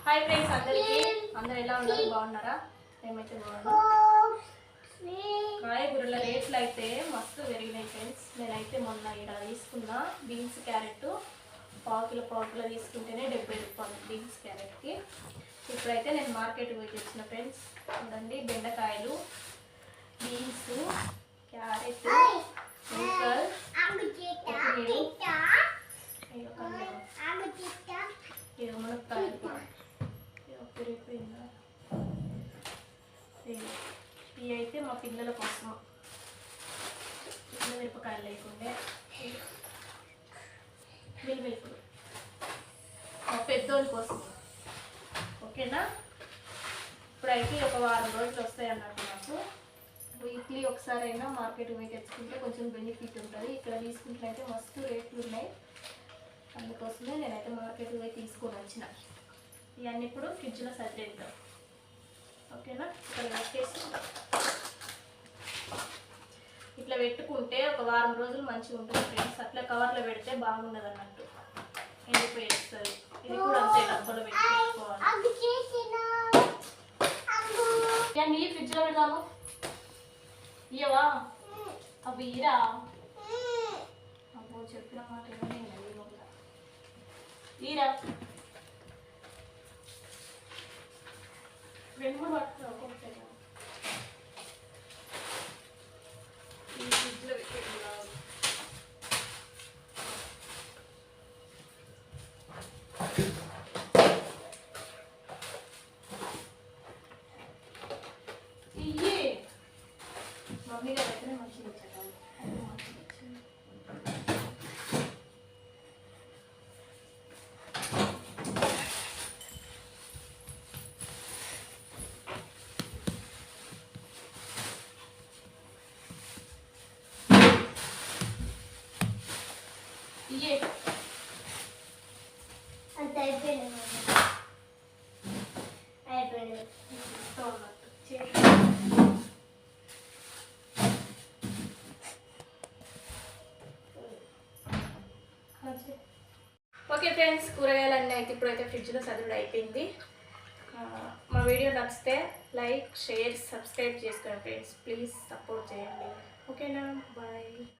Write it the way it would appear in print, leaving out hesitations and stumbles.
Hi friends, అందరూ ఎలా ఉన్నారు? బాగున్నారా? మేమైతే బాగున్నాం. కాయగూరల రేట్లు అయితే మస్తు పెరిగినాయి ఫ్రెండ్స్. నేనైతే మొన్న ఇక్కడ తీసుకున్న బీన్స్ క్యారెట్ పావు కిలో తీసుకుంటేనే 70 రూపాయలు బీన్స్ క్యారెట్కి. ఇప్పుడైతే నేను మార్కెట్కి పోయి తెచ్చిన ఫ్రెండ్స్. చూడండి, బెండకాయలు, బీన్స్, క్యారెట్, ముక్కలు, మునక్కాయలు పెరిగిపోయిందా. ఇవి అయితే మా పిల్లల కోసం మిరపకాయలు లేకుండే మిల్లిమిల్పులు మా పెద్దోళ్ళ కోసం. ఓకేనా? ఇప్పుడైతే ఒక వారం రోజులు వస్తాయి అన్నట్టు. నాకు వీక్లీ ఒకసారి అయినా మార్కెట్ పోయి తెచ్చుకుంటే కొంచెం బెనిఫిట్ ఉంటుంది. ఇక్కడ తీసుకుంటే మస్తు రేట్లు ఉన్నాయి. అందుకోసమే నేనైతే మార్కెట్ పోయి తీసుకొని వచ్చిన. ఇవన్నీ ఇప్పుడు ఫ్రిడ్జ్లో సర్దేద్దాం. ఓకేనా? ఇక్కడ పెట్టేసి ఇట్లా పెట్టుకుంటే ఒక వారం రోజులు మంచిగా ఉంటుంది ఫ్రెండ్స్. అట్లా కవర్లో పెడితే బాగుండదు అన్నట్టు, ఎండిపోయేస్తుంది. ఇది కూడా అంతే, డబ్బులో పెట్టి పెట్టుకోవాలి. ఇవన్నీ ఫ్రిడ్జ్లో పెడదాము. ఇయ్యవా? అవి ఇరా. అబ్బో, చెప్పిన మాట ఈరా. 2-3 పట్టుకురా ఒక్కొక్కటి. ఈ ఫ్రిడ్జ్లో పెట్టేలా ఇయ్యి. మమ్మీ గారు అయితే మంచిగా వచ్చారు. అంత అయిపోయింది. ఓకే ఫ్రెండ్స్, కూరగాయలన్నీ అయితే ఇప్పుడైతే ఫ్రిడ్జ్లో సర్దుడు అయిపోయింది. మా వీడియో నచ్చితే లైక్, షేర్, సబ్స్క్రైబ్ చేసుకోండి ఫ్రెండ్స్. ప్లీజ్ సపోర్ట్ చేయండి. ఓకేనా? బాయ్.